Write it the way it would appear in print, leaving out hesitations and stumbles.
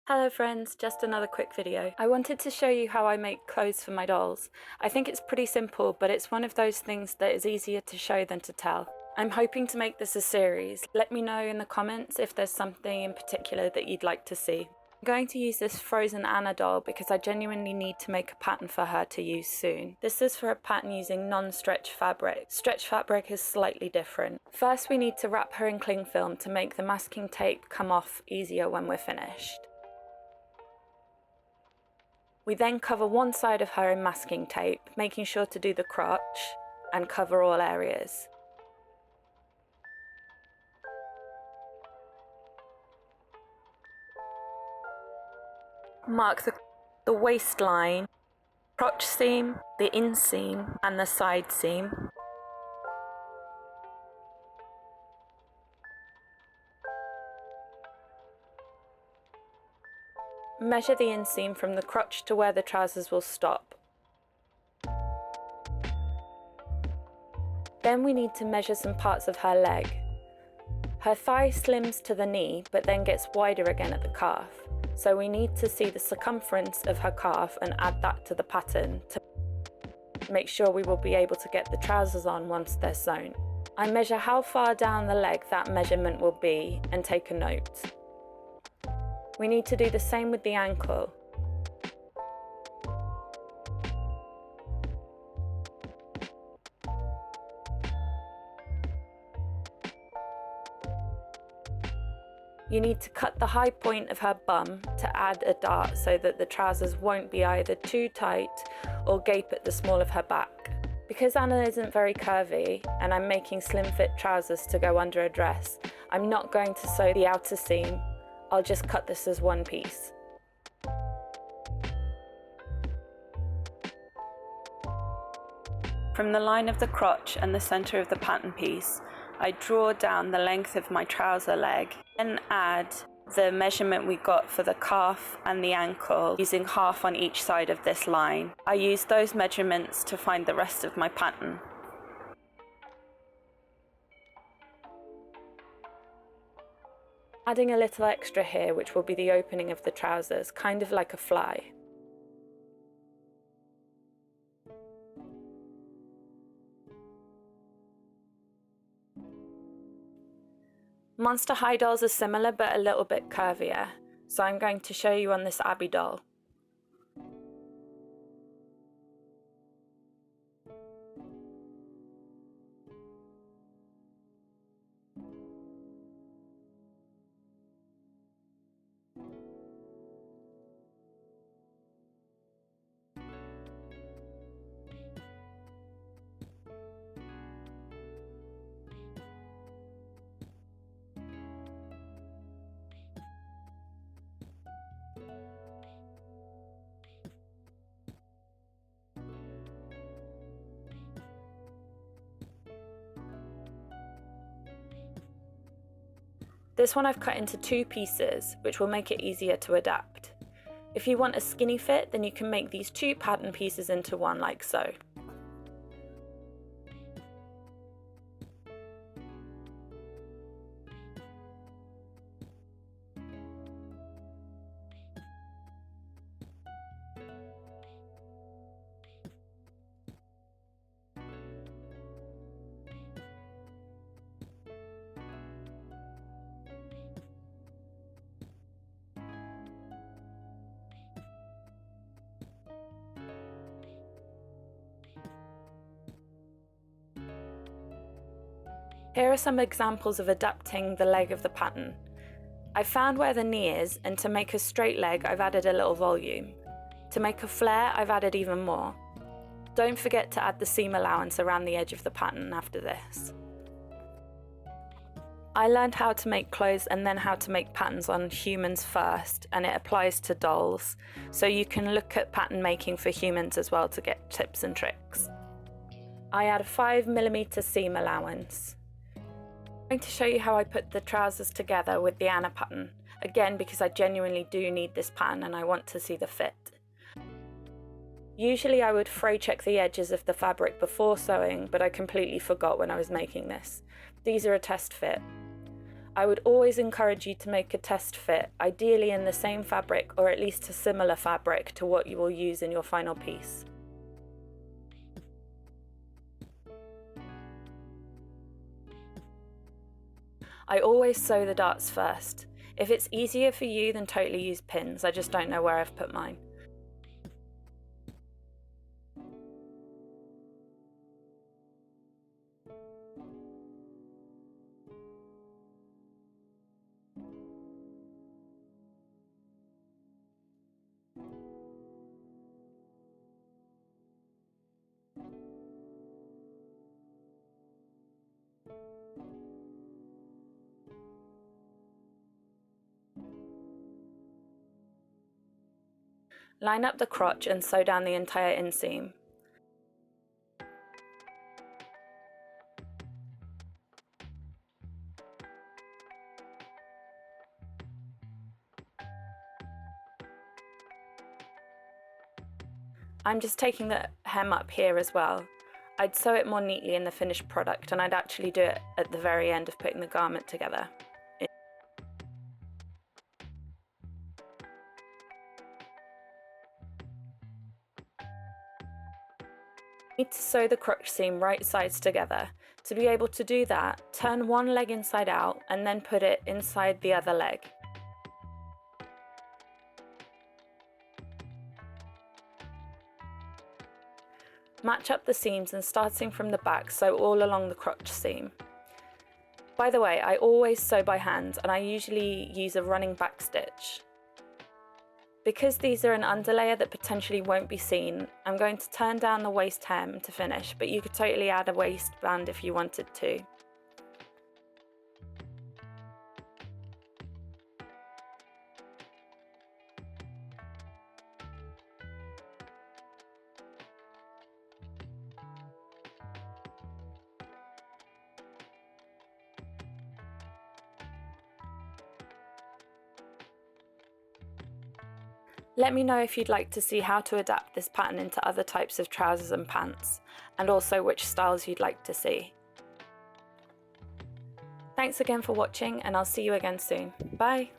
Hello friends, just another quick video. I wanted to show you how I make clothes for my dolls. I think it's pretty simple, but it's one of those things that is easier to show than to tell. I'm hoping to make this a series. Let me know in the comments if there's something in particular that you'd like to see. I'm going to use this Frozen Anna doll because I genuinely need to make a pattern for her to use soon. This is for a pattern using non-stretch fabric. Stretch fabric is slightly different. First we need to wrap her in cling film to make the masking tape come off easier when we're finished. We then cover one side of her in masking tape, making sure to do the crotch and cover all areas. Mark the waistline, crotch seam, the inseam and the side seam. Measure the inseam from the crotch to where the trousers will stop. Then we need to measure some parts of her leg. Her thigh slims to the knee but then gets wider again at the calf. So we need to see the circumference of her calf and add that to the pattern to make sure we will be able to get the trousers on once they're sewn. I measure how far down the leg that measurement will be and take a note. We need to do the same with the ankle. You need to cut the high point of her bum to add a dart so that the trousers won't be either too tight or gape at the small of her back. Because Anna isn't very curvy and I'm making slim fit trousers to go under a dress, I'm not going to sew the outer seam. I'll just cut this as one piece. From the line of the crotch and the center of the pattern piece, I draw down the length of my trouser leg and add the measurement we got for the calf and the ankle using half on each side of this line. I use those measurements to find the rest of my pattern. Adding a little extra here, which will be the opening of the trousers, kind of like a fly. Monster High dolls are similar but a little bit curvier, so I'm going to show you on this Abby doll. This one I've cut into two pieces, which will make it easier to adapt. If you want a skinny fit, then you can make these two pattern pieces into one like so. Here are some examples of adapting the leg of the pattern. I found where the knee is, and to make a straight leg I've added a little volume. To make a flare I've added even more. Don't forget to add the seam allowance around the edge of the pattern after this. I learned how to make clothes and then how to make patterns on humans first, and it applies to dolls, so you can look at pattern making for humans as well to get tips and tricks. I add a 5mm seam allowance. I'm going to show you how I put the trousers together with the Anna pattern, again because I genuinely do need this pattern and I want to see the fit. Usually I would fray check the edges of the fabric before sewing, but I completely forgot when I was making this. These are a test fit. I would always encourage you to make a test fit, ideally in the same fabric or at least a similar fabric to what you will use in your final piece. I always sew the darts first. If it's easier for you, then totally use pins. I just don't know where I've put mine. Line up the crotch and sew down the entire inseam. I'm just taking the hem up here as well. I'd sew it more neatly in the finished product, and I'd actually do it at the very end of putting the garment together. You need to sew the crotch seam right sides together. To be able to do that, turn one leg inside out and then put it inside the other leg. Match up the seams and starting from the back, sew all along the crotch seam. By the way, I always sew by hand and I usually use a running back stitch. Because these are an underlayer that potentially won't be seen, I'm going to turn down the waist hem to finish, but you could totally add a waistband if you wanted to. Let me know if you'd like to see how to adapt this pattern into other types of trousers and pants, and also which styles you'd like to see. Thanks again for watching, and I'll see you again soon. Bye!